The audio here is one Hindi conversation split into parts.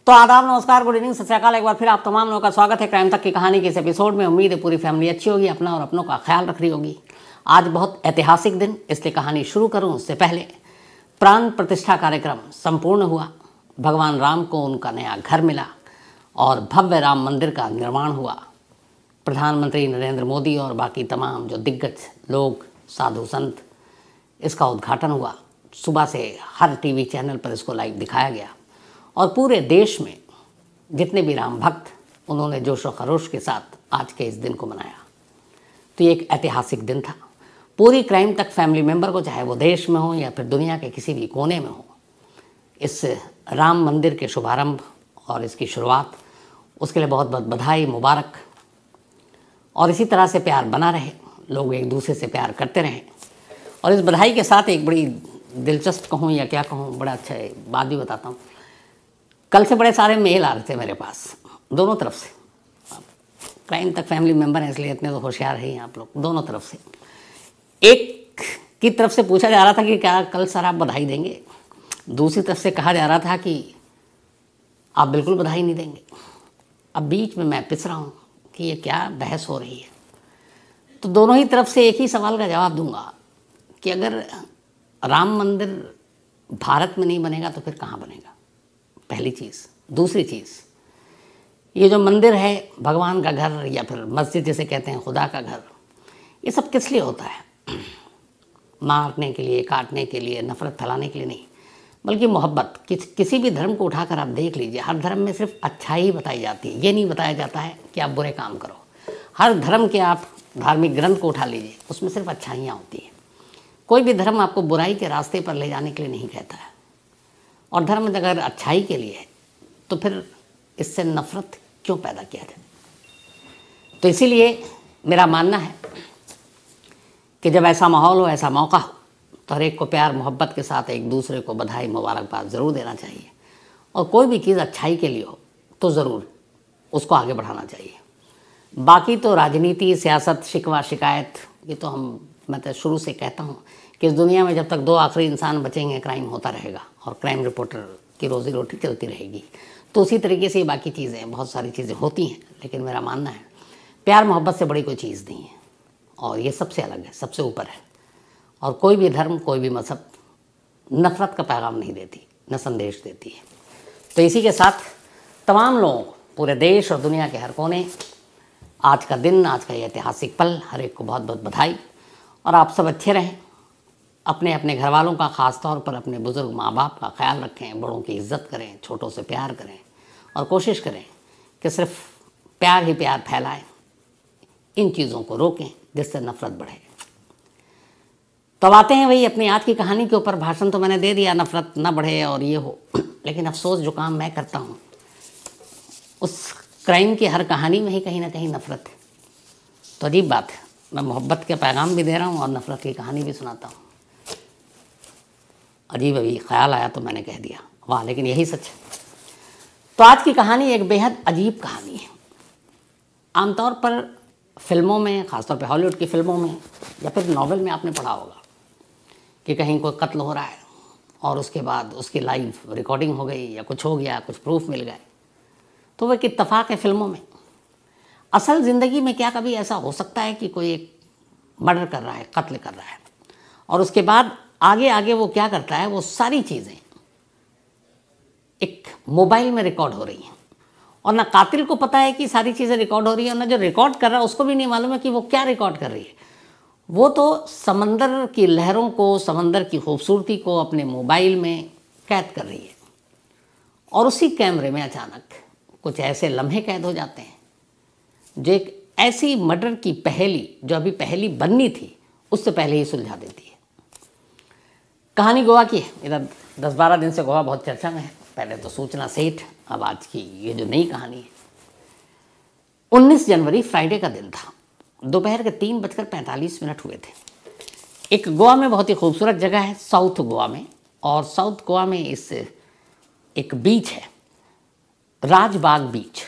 तो आदाब, नमस्कार, गुड इवनिंग, सत श्री अकाल। एक बार फिर आप तमाम लोगों का स्वागत है क्राइम तक की कहानी के इस एपिसोड में। उम्मीद है पूरी फैमिली अच्छी होगी, अपना और अपनों का ख्याल रख रही होगी। आज बहुत ऐतिहासिक दिन, इसलिए कहानी शुरू करूं उससे पहले प्राण प्रतिष्ठा कार्यक्रम संपूर्ण हुआ। भगवान राम को उनका नया घर मिला और भव्य राम मंदिर का निर्माण हुआ। प्रधानमंत्री नरेंद्र मोदी और बाकी तमाम जो दिग्गज लोग, साधु संत, इसका उद्घाटन हुआ। सुबह से हर टीवी चैनल पर इसको लाइव दिखाया गया और पूरे देश में जितने भी राम भक्त, उन्होंने जोश और खरोश के साथ आज के इस दिन को मनाया। तो ये एक ऐतिहासिक दिन था। पूरी क्राइम तक फैमिली मेंबर को, चाहे वो देश में हो या फिर दुनिया के किसी भी कोने में हो, इस राम मंदिर के शुभारंभ और इसकी शुरुआत, उसके लिए बहुत बहुत बधाई, मुबारक। और इसी तरह से प्यार बना रहे, लोग एक दूसरे से प्यार करते रहें। और इस बधाई के साथ एक बड़ी दिलचस्प कहूँ या क्या कहूँ, बड़ा अच्छा बात भी बताता हूँ। कल से बड़े सारे मेल आ रहे थे मेरे पास, दोनों तरफ से। क्राइम तक फैमिली मेंबर हैं इसलिए इतने तो होशियार हैं आप लोग। दोनों तरफ से, एक की तरफ से पूछा जा रहा था कि क्या कल सर आप बधाई देंगे, दूसरी तरफ से कहा जा रहा था कि आप बिल्कुल बधाई नहीं देंगे। अब बीच में मैं पिस रहा हूँ कि ये क्या बहस हो रही है। तो दोनों ही तरफ से एक ही सवाल का जवाब दूंगा कि अगर राम मंदिर भारत में नहीं बनेगा तो फिर कहाँ बनेगा, पहली चीज़। दूसरी चीज़, ये जो मंदिर है, भगवान का घर या फिर मस्जिद जिसे कहते हैं, खुदा का घर, ये सब किस लिए होता है? मारने के लिए, काटने के लिए, नफरत फैलाने के लिए नहीं, बल्कि मोहब्बत। किसी भी धर्म को उठाकर आप देख लीजिए, हर धर्म में सिर्फ अच्छाई ही बताई जाती है। ये नहीं बताया जाता है कि आप बुरे काम करो। हर धर्म के आप धार्मिक ग्रंथ को उठा लीजिए, उसमें सिर्फ अच्छाइयाँ होती हैं। कोई भी धर्म आपको बुराई के रास्ते पर ले जाने के लिए नहीं कहता है। और धर्म अगर अच्छाई के लिए है तो फिर इससे नफरत क्यों पैदा किया जाए? तो इसीलिए मेरा मानना है कि जब ऐसा माहौल हो, ऐसा मौका हो, तो हर एक को प्यार मोहब्बत के साथ एक दूसरे को बधाई, मुबारकबाद ज़रूर देना चाहिए। और कोई भी चीज़ अच्छाई के लिए हो तो ज़रूर उसको आगे बढ़ाना चाहिए। बाकी तो राजनीति, सियासत, शिकवा, शिकायत, ये तो मैं तो शुरू से कहता हूँ कि इस दुनिया में जब तक दो आखिरी इंसान बचेंगे, क्राइम होता रहेगा और क्राइम रिपोर्टर की रोज़ी रोटी चलती रहेगी। तो उसी तरीके से ये बाकी चीज़ें, बहुत सारी चीज़ें होती हैं, लेकिन मेरा मानना है प्यार मोहब्बत से बड़ी कोई चीज़ नहीं है और ये सबसे अलग है, सबसे ऊपर है। और कोई भी धर्म, कोई भी मज़हब नफ़रत का पैगाम नहीं देती, न संदेश देती है। तो इसी के साथ तमाम लोगों को, पूरे देश और दुनिया के हर कोने, आज का दिन, आज का ये ऐतिहासिक पल, हर एक को बहुत बहुत बधाई। और आप सब अच्छे रहें, अपने अपने घर वालों का, ख़ास तौर पर अपने बुज़ुर्ग माँ बाप का ख्याल रखें, बड़ों की इज़्ज़त करें, छोटों से प्यार करें और कोशिश करें कि सिर्फ प्यार ही प्यार फैलाएं, इन चीज़ों को रोकें जिससे नफ़रत बढ़े। तो अब आते हैं वही अपनी आज की कहानी के ऊपर। भाषण तो मैंने दे दिया, नफ़रत ना बढ़े और ये हो, लेकिन अफसोस जो काम मैं करता हूँ उस क्राइम की हर कहानी में ही कहीं ना कहीं नफ़रत है। तो अजीब बात है, मैं मोहब्बत के पैगाम भी दे रहा हूँ और नफ़रत की कहानी भी सुनाता हूँ। अजीब अभी ख्याल आया तो मैंने कह दिया, वाह, लेकिन यही सच है। तो आज की कहानी एक बेहद अजीब कहानी है। आमतौर पर फिल्मों में, ख़ासतौर पर हॉलीवुड की फिल्मों में या फिर नॉवेल में आपने पढ़ा होगा कि कहीं कोई कत्ल हो रहा है और उसके बाद उसकी लाइव रिकॉर्डिंग हो गई या कुछ हो गया, कुछ प्रूफ मिल गए, तो वह एक इत्तफाक है फिल्मों में। असल ज़िंदगी में क्या कभी ऐसा हो सकता है कि कोई एक मर्डर कर रहा है, कत्ल कर रहा है, और उसके बाद आगे आगे वो क्या करता है, वो सारी चीज़ें एक मोबाइल में रिकॉर्ड हो रही हैं और ना कातिल को पता है कि सारी चीज़ें रिकॉर्ड हो रही है और ना जो रिकॉर्ड कर रहा है उसको भी नहीं मालूम है कि वो क्या रिकॉर्ड कर रही है। वो तो समंदर की लहरों को, समंदर की खूबसूरती को अपने मोबाइल में कैद कर रही है और उसी कैमरे में अचानक कुछ ऐसे लम्हे कैद हो जाते हैं जो एक ऐसी मर्डर की पहेली, जो अभी पहेली बननी थी, उससे पहले ही सुलझा देती है। कहानी गोवा की है। इधर 10-12 दिन से गोवा बहुत चर्चा में है। पहले तो सूचना सेठ, अब आज की ये जो नई कहानी है। 19 जनवरी फ्राइडे का दिन था। दोपहर के 3:45 हुए थे। एक गोवा में बहुत ही खूबसूरत जगह है, साउथ गोवा में, और साउथ गोवा में इस एक बीच है, राजबाग बीच।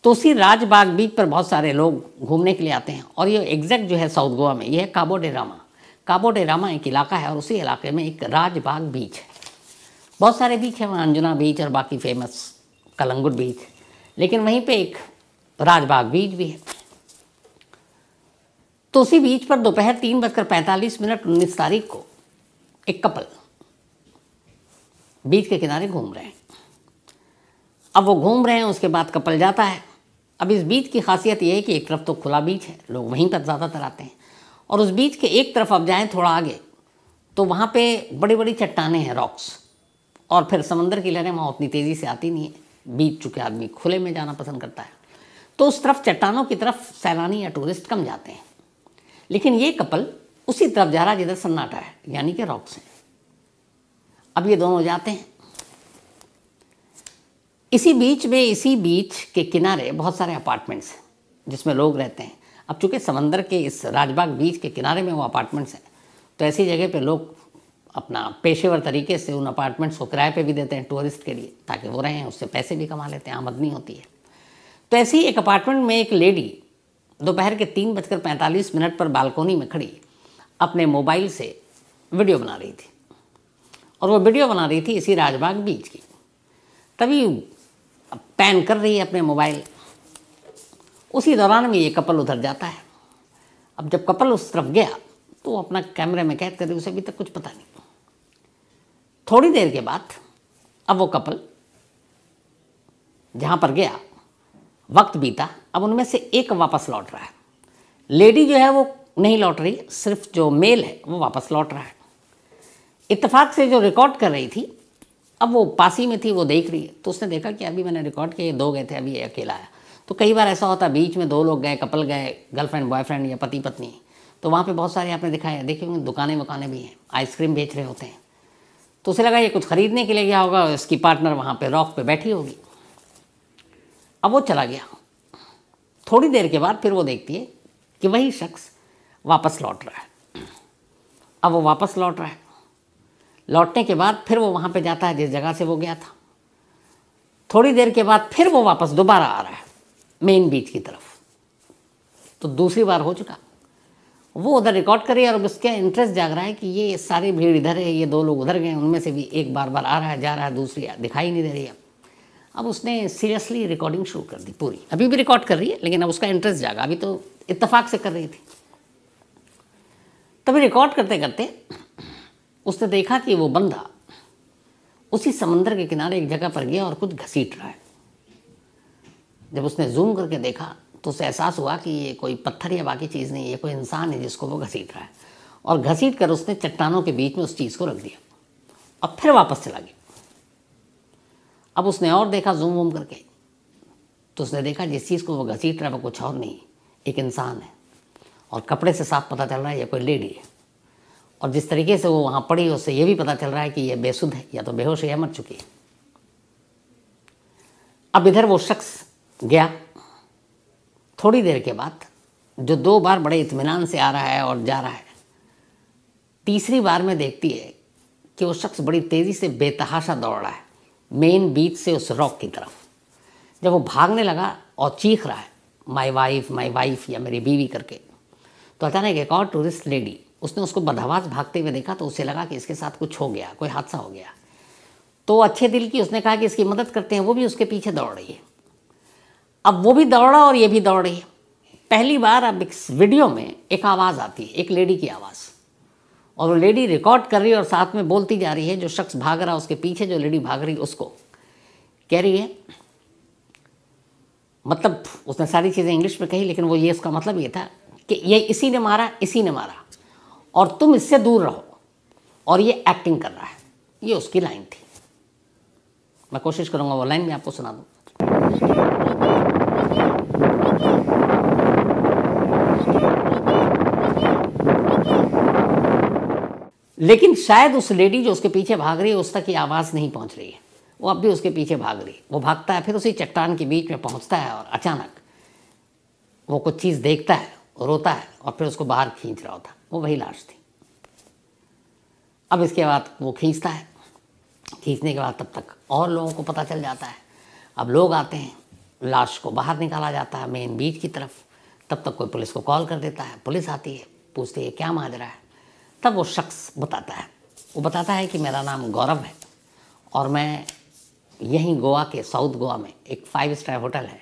तो उसी राजबाग बीच पर बहुत सारे लोग घूमने के लिए आते हैं और ये एग्जैक्ट जो है साउथ गोवा में, ये है काबो डे रामा। काबो डे रामा एक इलाका है और उसी इलाके में एक राजबाग बीच है। बहुत सारे बीच हैं वहाँ, अंजुना बीच और बाकी फेमस कलंगुट बीच, लेकिन वहीं पे एक राजबाग बीच भी है। तो उसी बीच पर दोपहर 3:45 19 तारीख को एक कपल बीच के किनारे घूम रहे हैं। अब वो घूम रहे हैं, उसके बाद कपल जाता है। अब इस बीच की खासियत ये है कि एक तरफ तो खुला बीच है, लोग वहीं पर ज़्यादातर आते हैं, और उस बीच के एक तरफ अब जाएं थोड़ा आगे तो वहाँ पे बड़ी बड़ी चट्टानें हैं, रॉक्स, और फिर समंदर की लहरें वहाँ उतनी तेज़ी से आती नहीं है। बीच चूँकि आदमी खुले में जाना पसंद करता है, तो उस तरफ चट्टानों की तरफ सैलानी या टूरिस्ट कम जाते हैं। लेकिन ये कपल उसी तरफ जा रहा है जिधर सन्नाटा है, यानी कि रॉक्स हैं। अब ये दोनों जाते हैं। इसी बीच के किनारे बहुत सारे अपार्टमेंट्स हैं जिसमें लोग रहते हैं। अब चूँकि समंदर के इस राजबाग बीच के किनारे में वो अपार्टमेंट्स हैं, तो ऐसी जगह पे लोग अपना पेशेवर तरीके से उन अपार्टमेंट्स को किराए पे भी देते हैं टूरिस्ट के लिए, ताकि वो रहें, उससे पैसे भी कमा लेते हैं, आमदनी होती है। तो ऐसे ही एक अपार्टमेंट में एक लेडी दोपहर के 3:45 पर बालकोनी में खड़ी अपने मोबाइल से वीडियो बना रही थी, और वो वीडियो बना रही थी इसी राजबाग बीच की। तभी पैन कर रही है अपने मोबाइल, उसी दौरान में ये कपल उधर जाता है। अब जब कपल उस तरफ गया तो वो अपना कैमरे में कैद कर रही, उसे अभी तक कुछ पता नहीं। थोड़ी देर के बाद अब वो कपल जहाँ पर गया, वक्त बीता, अब उनमें से एक वापस लौट रहा है। लेडी जो है वो नहीं लौट रही, सिर्फ जो मेल है वो वापस लौट रहा है। इत्तेफाक से जो रिकॉर्ड कर रही थी, अब वो पासी में थी, वो देख रही है, तो उसने देखा कि अभी मैंने रिकॉर्ड किया, 2 गए थे, अभी ये अकेला आया। तो कई बार ऐसा होता है, बीच में 2 लोग गए, कपल गए, गर्लफ्रेंड बॉयफ्रेंड या पति पत्नी, तो वहाँ पे बहुत सारे आपने दिखाया देखे होंगे दुकानें वकानें भी हैं, आइसक्रीम बेच रहे होते हैं। तो उसे लगा ये कुछ ख़रीदने के लिए गया होगा, इसकी पार्टनर वहाँ पे रॉक पे बैठी होगी। अब वो चला गया। थोड़ी देर के बाद फिर वो देखती है कि वही शख्स वापस लौट रहा है। अब वो वापस लौट रहा है। लौटने के बाद फिर वो वहाँ पे जाता है जिस जगह से वो गया था। थोड़ी देर के बाद फिर वो वापस दोबारा आ रहा है मेन बीच की तरफ। तो दूसरी बार हो चुका। वो उधर रिकॉर्ड कर रही है और उसका इंटरेस्ट जाग रहा है कि ये सारी भीड़ इधर है, ये 2 लोग उधर गए, उनमें से भी एक बार बार आ रहा है, जा रहा है, दूसरी दिखाई नहीं दे रही है। अब उसने सीरियसली रिकॉर्डिंग शुरू कर दी पूरी। अभी भी रिकॉर्ड कर रही है, लेकिन अब उसका इंटरेस्ट जागा। अभी तो इत्तेफाक से कर रही थी। तभी रिकॉर्ड करते करते उसने देखा कि वो बंदा उसी समंदर के किनारे एक जगह पर गया और कुछ घसीट रहा है। जब उसने जूम करके देखा तो उसे एहसास हुआ कि ये कोई पत्थर या बाकी चीज़ नहीं, ये कोई इंसान है जिसको वो घसीट रहा है। और घसीट कर उसने चट्टानों के बीच में उस चीज़ को रख दिया और फिर वापस चला गया। अब उसने और देखा जूम वूम करके, तो उसने देखा जिस चीज़ को वो घसीट रहा है वो कुछ और नहीं, एक इंसान है। और कपड़े से साफ पता चल रहा है ये कोई लेडी है। और जिस तरीके से वो वहाँ पड़ी उससे ये भी पता चल रहा है कि ये बेसुध है, या तो बेहोश है या मर चुकी है। अब इधर वो शख्स गया। थोड़ी देर के बाद जो 2 बार बड़े इत्मीनान से आ रहा है और जा रहा है, तीसरी बार में देखती है कि वो शख्स बड़ी तेज़ी से बेतहाशा दौड़ रहा है मेन बीच से उस रॉक की तरफ। जब वो भागने लगा और चीख रहा है माय वाइफ या मेरी बीवी करके, तो अचानक एक और टूरिस्ट लेडी, उसने उसको बदहवास भागते हुए देखा, तो उसे लगा कि इसके साथ कुछ हो गया, कोई हादसा हो गया। तो अच्छे दिल की उसने कहा कि इसकी मदद करते हैं। वो भी उसके पीछे दौड़ रही है। अब वो भी दौड़ा और ये भी दौड़ रही है। पहली बार अब इस वीडियो में एक आवाज़ आती है, एक लेडी की आवाज़, और वो लेडी रिकॉर्ड कर रही है और साथ में बोलती जा रही है। जो शख्स भाग रहा है उसके पीछे जो लेडी भाग रही उसको कह रही है, मतलब उसने सारी चीज़ें इंग्लिश में कही, लेकिन वो ये इसका मतलब ये था कि ये इसी ने मारा और तुम इससे दूर रहो, और ये एक्टिंग कर रहा है। ये उसकी लाइन थी। मैं कोशिश करूँगा वो लाइन भी आपको सुना दूँ। लेकिन शायद उस लेडी जो उसके पीछे भाग रही है उस तक ये आवाज़ नहीं पहुंच रही है। वो अब भी उसके पीछे भाग रही है। वो भागता है, फिर उसी चट्टान के बीच में पहुंचता है और अचानक वो कुछ चीज़ देखता है, रोता है और फिर उसको बाहर खींच रहा होता। वो वही लाश थी। अब इसके बाद वो खींचता है। खींचने के बाद तब तक और लोगों को पता चल जाता है। अब लोग आते हैं, लाश को बाहर निकाला जाता है मेन बीच की तरफ। तब तक कोई पुलिस को कॉल कर देता है। पुलिस आती है, पूछती है क्या माजरा है। तब वो शख्स बताता है, वो बताता है कि मेरा नाम गौरव है और मैं यहीं गोवा के साउथ गोवा में एक 5 स्टार होटल है,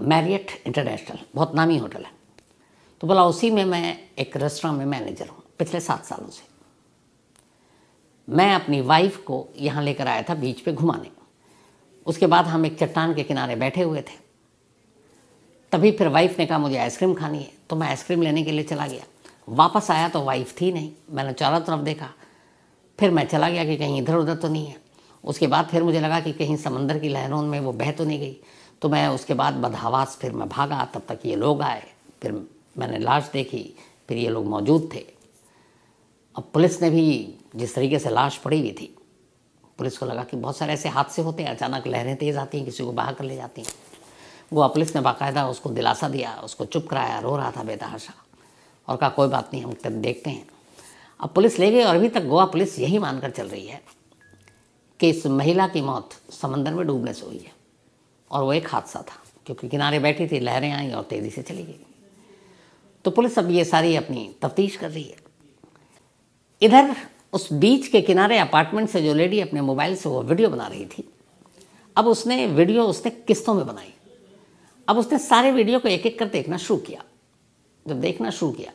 मैरियट इंटरनेशनल, बहुत नामी होटल है। तो बोला उसी में मैं एक रेस्टोरेंट में मैनेजर हूँ पिछले 7 सालों से। मैं अपनी वाइफ को यहाँ लेकर आया था बीच पे घुमाने। उसके बाद हम एक चट्टान के किनारे बैठे हुए थे। तभी फिर वाइफ ने कहा मुझे आइसक्रीम खानी है, तो मैं आइसक्रीम लेने के लिए चला गया। वापस आया तो वाइफ थी नहीं। मैंने चारों तरफ देखा, फिर मैं चला गया कि कहीं इधर उधर तो नहीं है। उसके बाद फिर मुझे लगा कि कहीं समंदर की लहरों में वो बह तो नहीं गई। तो मैं उसके बाद बदहवास फिर मैं भागा। तब तक ये लोग आए, फिर मैंने लाश देखी, फिर ये लोग मौजूद थे। अब पुलिस ने भी जिस तरीके से लाश पड़ी हुई थी, पुलिस को लगा कि बहुत सारे ऐसे हादसे होते हैं, अचानक लहरें तेज़ आती हैं, किसी को बहा कर ले जाती हैं। गोवा पुलिस ने बाकायदा उसको दिलासा दिया, उसको चुप कराया, रो रहा था बेतहाशा, और कहा कोई बात नहीं, हम तब देखते हैं। अब पुलिस ले गई और अभी तक गोवा पुलिस यही मानकर चल रही है कि इस महिला की मौत समंदर में डूबने से हुई है और वो एक हादसा था, क्योंकि किनारे बैठी थी, लहरें आई और तेज़ी से चली गई। तो पुलिस अब ये सारी अपनी तफ्तीश कर रही है। इधर उस बीच के किनारे अपार्टमेंट से जो लेडी अपने मोबाइल से वो वीडियो बना रही थी, अब उसने वीडियो उसने किस्तों में बनाई। अब उसने सारे वीडियो को एक एक कर देखना शुरू किया। जब देखना शुरू किया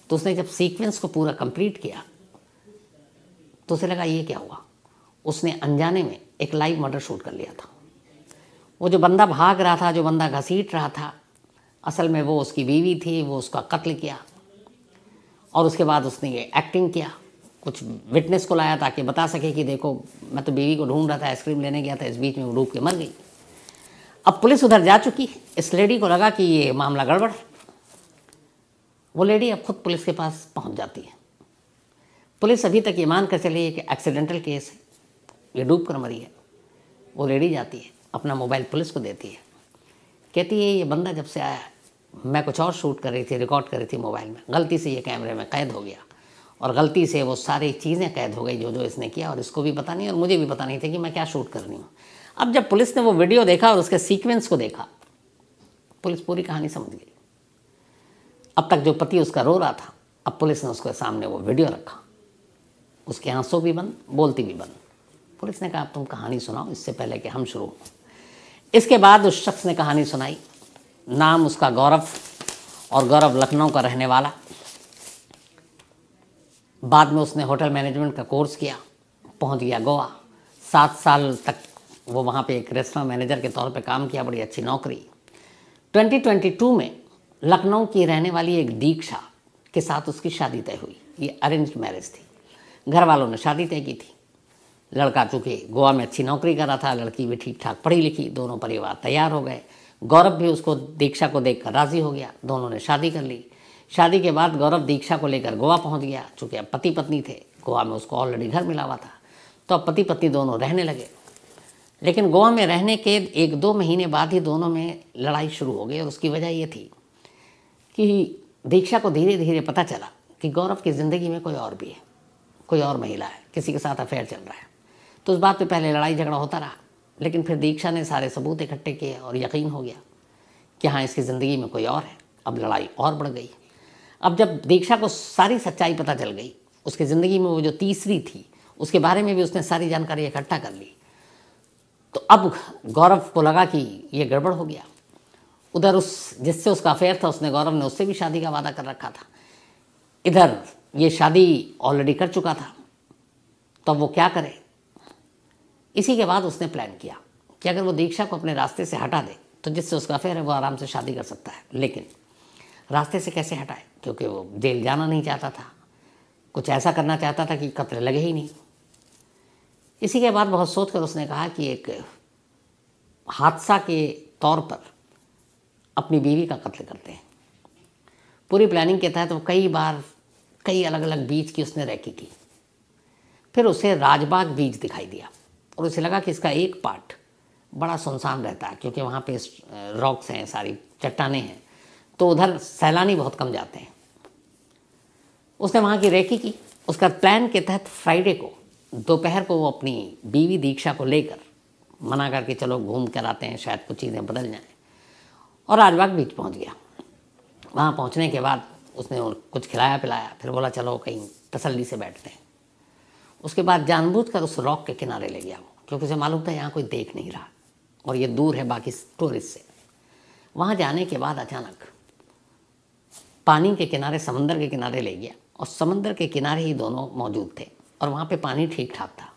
तो उसने जब सीक्वेंस को पूरा कंप्लीट किया तो उसे लगा ये क्या हुआ। उसने अनजाने में एक लाइव मर्डर शूट कर लिया था। वो जो बंदा भाग रहा था, जो बंदा घसीट रहा था, असल में वो उसकी बीवी थी। वो उसका कत्ल किया और उसके बाद उसने ये एक्टिंग किया, कुछ विटनेस को लाया ताकि बता सके कि देखो मैं तो बीवी को ढूंढ रहा था, आइसक्रीम लेने गया था, इस बीच में वो डूब के मर गई। अब पुलिस उधर जा चुकी। इस लेडी को लगा कि ये मामला गड़बड़ है। वो लेडी अब खुद पुलिस के पास पहुंच जाती है। पुलिस अभी तक ये मान कर चली है कि एक्सीडेंटल केस है, ये डूब कर मरी है। वो लेडी जाती है, अपना मोबाइल पुलिस को देती है, कहती है ये बंदा जब से आया, मैं कुछ और शूट कर रही थी, रिकॉर्ड कर रही थी मोबाइल में, गलती से ये कैमरे में कैद हो गया और गलती से वो सारी चीज़ें कैद हो गई जो जो इसने किया, और इसको भी पता नहीं और मुझे भी पता नहीं था कि मैं क्या शूट कर रही हूँ। अब जब पुलिस ने वो वीडियो देखा और उसके सीक्वेंस को देखा, पुलिस पूरी कहानी समझ गई। अब तक जो पति उसका रो रहा था, अब पुलिस ने उसके सामने वो वीडियो रखा। उसके आंसू भी बंद, बोलती भी बंद। पुलिस ने कहा अब तुम कहानी सुनाओ इससे पहले कि हम शुरू हों। इसके बाद उस शख्स ने कहानी सुनाई। नाम उसका गौरव, और गौरव लखनऊ का रहने वाला। बाद में उसने होटल मैनेजमेंट का कोर्स किया, पहुंच गया गोवा। 7 साल तक वो वहाँ पे एक रेस्टोरेंट मैनेजर के तौर पे काम किया, बड़ी अच्छी नौकरी। 2022 में लखनऊ की रहने वाली एक दीक्षा के साथ उसकी शादी तय हुई। ये अरेंज्ड मैरिज थी, घर वालों ने शादी तय की थी। लड़का चूँकि गोवा में अच्छी नौकरी कर रहा था, लड़की भी ठीक ठाक पढ़ी लिखी, दोनों परिवार तैयार हो गए। गौरव भी उसको दीक्षा को देखकर राज़ी हो गया, दोनों ने शादी कर ली। शादी के बाद गौरव दीक्षा को लेकर गोवा पहुंच गया। चूँकि अब पति पत्नी थे, गोवा में उसको ऑलरेडी घर मिला हुआ था, तो अब पति पत्नी दोनों रहने लगे। लेकिन गोवा में रहने के 1-2 महीने बाद ही दोनों में लड़ाई शुरू हो गई, और उसकी वजह ये थी कि दीक्षा को धीरे धीरे पता चला कि गौरव की ज़िंदगी में कोई और भी है, कोई और महिला है, किसी के साथ अफेयर चल रहा है। तो उस बात पे पहले लड़ाई झगड़ा होता रहा, लेकिन फिर दीक्षा ने सारे सबूत इकट्ठे किए और यकीन हो गया कि हाँ इसकी ज़िंदगी में कोई और है। अब लड़ाई और बढ़ गई। अब जब दीक्षा को सारी सच्चाई पता चल गई, उसकी ज़िंदगी में वो जो तीसरी थी उसके बारे में भी उसने सारी जानकारी इकट्ठा कर ली, तो अब गौरव को लगा कि ये गड़बड़ हो गया। उधर उस जिससे उसका अफेयर था, उसने गौरव ने उससे भी शादी का वादा कर रखा था। इधर ये शादी ऑलरेडी कर चुका था, तो अब वो क्या करे। इसी के बाद उसने प्लान किया कि अगर वो दीक्षा को अपने रास्ते से हटा दे तो जिससे उसका अफेयर है वो आराम से शादी कर सकता है। लेकिन रास्ते से कैसे हटाए, क्योंकि वो जेल जाना नहीं चाहता था, कुछ ऐसा करना चाहता था कि कत्ल लगे ही नहीं। इसी के बाद बहुत सोच कर उसने कहा कि एक हादसा के तौर पर अपनी बीवी का कत्ल करते हैं। पूरी प्लानिंग के तहत वो कई बार कई अलग अलग बीच की उसने रैकी की। फिर उसे राजबाग बीच दिखाई दिया और उसे लगा कि इसका एक पार्ट बड़ा सुनसान रहता है, क्योंकि वहाँ पे रॉक्स हैं, सारी चट्टानें हैं, तो उधर सैलानी बहुत कम जाते हैं। उसने वहाँ की रेकी की। उसका प्लान के तहत फ्राइडे को दोपहर को वो अपनी बीवी दीक्षा को लेकर मना करके चलो घूम कर आते हैं, शायद कुछ चीज़ें बदल जाएं, और राजबाग बीच पहुँच गया। वहाँ पहुँचने के बाद उसने कुछ खिलाया पिलाया, फिर बोला चलो कहीं तसल्ली से बैठते हैं। उसके बाद जानबूझकर उस रॉक के किनारे ले गया वो, क्योंकि उसे मालूम था यहाँ कोई देख नहीं रहा और ये दूर है बाकी टूरिस्ट से। वहाँ जाने के बाद अचानक पानी के किनारे, समंदर के किनारे ले गया और समंदर के किनारे ही दोनों मौजूद थे और वहाँ पे पानी ठीक ठाक था।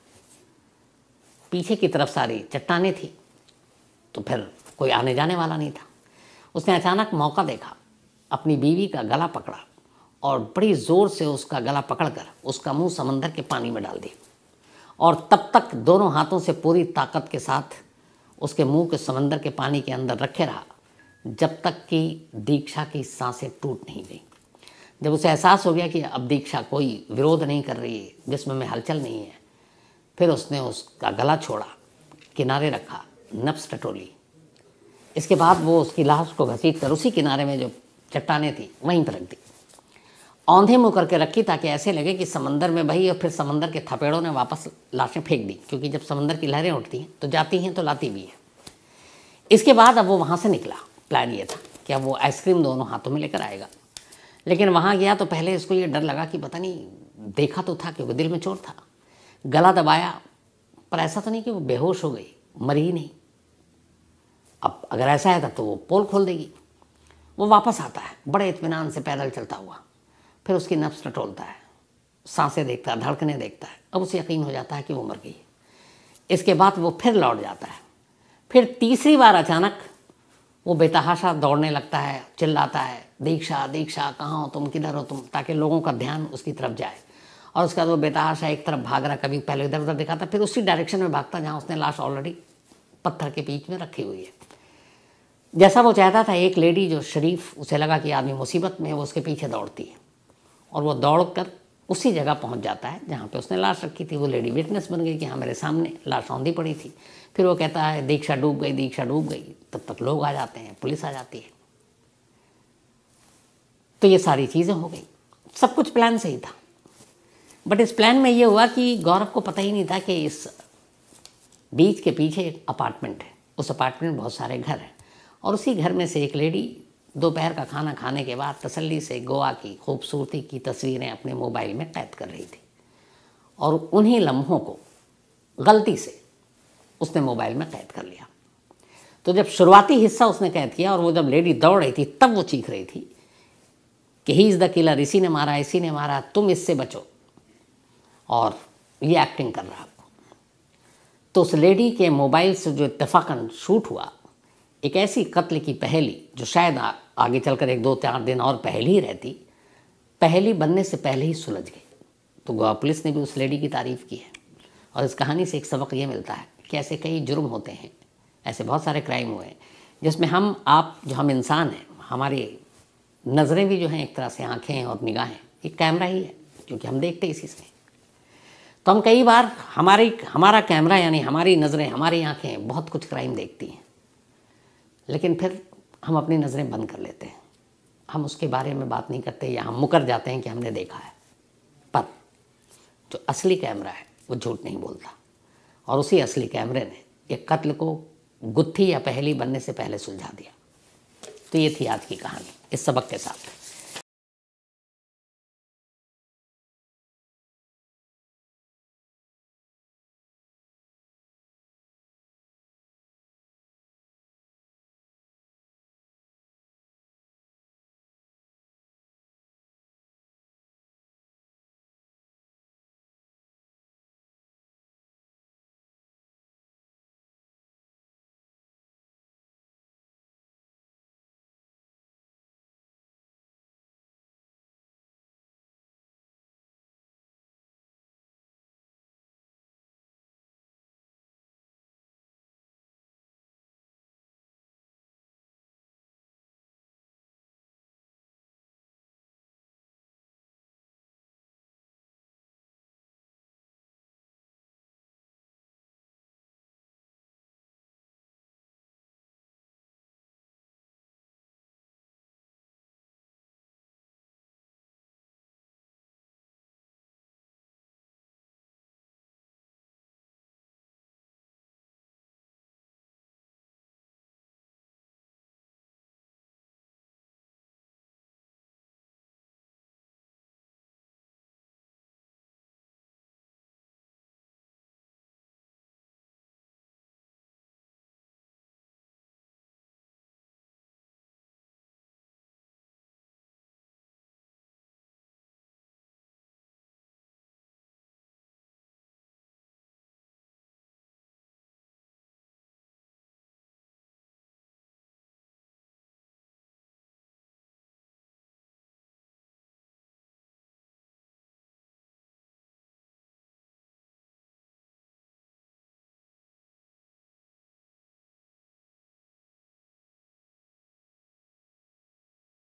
पीछे की तरफ सारी चट्टानें थी, तो फिर कोई आने जाने वाला नहीं था। उसने अचानक मौका देखा, अपनी बीवी का गला पकड़ा और बड़ी ज़ोर से उसका गला पकड़कर उसका मुंह समंदर के पानी में डाल दिया और तब तक दोनों हाथों से पूरी ताकत के साथ उसके मुंह के समंदर के पानी के अंदर रखे रहा जब तक कि दीक्षा की सांसें टूट नहीं गई। जब उसे एहसास हो गया कि अब दीक्षा कोई विरोध नहीं कर रही है, जिस्म में हलचल नहीं है, फिर उसने उसका गला छोड़ा, किनारे रखा, नफ्स टटोली। इसके बाद वो उसकी लाश को घसीट कर उसी किनारे में जो चट्टानें थी वहीं पर रख दी, औंधे मुँह करके रखी ताकि ऐसे लगे कि समंदर में बही और फिर समंदर के थपेड़ों ने वापस लाशें फेंक दी, क्योंकि जब समंदर की लहरें उठती हैं तो जाती हैं तो लाती भी हैं। इसके बाद अब वो वहाँ से निकला। प्लान ये था कि अब वो आइसक्रीम दोनों हाथों में लेकर आएगा, लेकिन वहाँ गया तो पहले इसको ये डर लगा कि पता नहीं, देखा तो था क्योंकि दिल में चोट था, गला दबाया पर ऐसा तो नहीं कि वो बेहोश हो गई, मरी ही नहीं। अब अगर ऐसा है तो वो पोल खोल देगी। वो वापस आता है बड़े इत्मीनान से पैदल चलता हुआ, फिर उसकी नफ्स टटोलता है, सांसें देखता है, धड़कने देखता है। अब उसे यकीन हो जाता है कि वो मर गई। इसके बाद वो फिर लौट जाता है। फिर तीसरी बार अचानक वो बेतहाशा दौड़ने लगता है, चिल्लाता है, दीक्षा दीक्षा कहाँ हो तुम, किधर हो तुम, ताकि लोगों का ध्यान उसकी तरफ जाए। और उसके बाद वो बेतहाशा एक तरफ भाग रहा, कभी पहले इधर उधर दिखाता, फिर उसी डायरेक्शन में भागता जहाँ उसने लाश ऑलरेडी पत्थर के बीच में रखी हुई है। जैसा वो चाहता था, एक लेडी जो शरीफ, उसे लगा कि आदमी मुसीबत में है, वो उसके पीछे दौड़ती है और वो दौड़कर उसी जगह पहुंच जाता है जहाँ पे उसने लाश रखी थी। वो लेडी विटनेस बन गई कि हाँ मेरे सामने लाश औंधी पड़ी थी। फिर वो कहता है दीक्षा डूब गई, दीक्षा डूब गई। तब तक लोग आ जाते हैं, पुलिस आ जाती है। तो ये सारी चीज़ें हो गई, सब कुछ प्लान से ही था। बट इस प्लान में ये हुआ कि गौरव को पता ही नहीं था कि इस बीच के पीछे एक अपार्टमेंट है, उस अपार्टमेंट में बहुत सारे घर हैं और उसी घर में से एक लेडी दोपहर का खाना खाने के बाद तसल्ली से गोवा की खूबसूरती की तस्वीरें अपने मोबाइल में कैद कर रही थी और उन्हीं लम्हों को गलती से उसने मोबाइल में कैद कर लिया। तो जब शुरुआती हिस्सा उसने कैद किया और वो जब लेडी दौड़ रही थी तब वो चीख रही थी कि ही इज़ द किलर, इसी ने मारा, इसी ने मारा, तुम इससे बचो, और ये एक्टिंग कर रहा। तो उस लेडी के मोबाइल से जो इत्तेफाकन शूट हुआ, एक ऐसी कत्ल की पहेली जो शायद आगे चलकर 1-2-4 दिन और पहेली ही रहती, पहेली बनने से पहले ही सुलझ गई। तो गोवा पुलिस ने भी उस लेडी की तारीफ़ की है। और इस कहानी से एक सबक ये मिलता है कि ऐसे कई जुर्म होते हैं, ऐसे बहुत सारे क्राइम हुए हैं जिसमें हम इंसान हैं, हमारी नज़रें भी जो हैं एक तरह से, आँखें और निगाहें एक कैमरा ही है, क्योंकि हम देखते इसी से। तो हम कई बार हमारा कैमरा यानी हमारी नज़रें, हमारी आँखें बहुत कुछ क्राइम देखती हैं, लेकिन फिर हम अपनी नज़रें बंद कर लेते हैं, हम उसके बारे में बात नहीं करते या हम मुकर जाते हैं कि हमने देखा है। पर जो असली कैमरा है वो झूठ नहीं बोलता और उसी असली कैमरे ने एक कत्ल को गुत्थी या पहेली बनने से पहले सुलझा दिया। तो ये थी आज की कहानी इस सबक के साथ।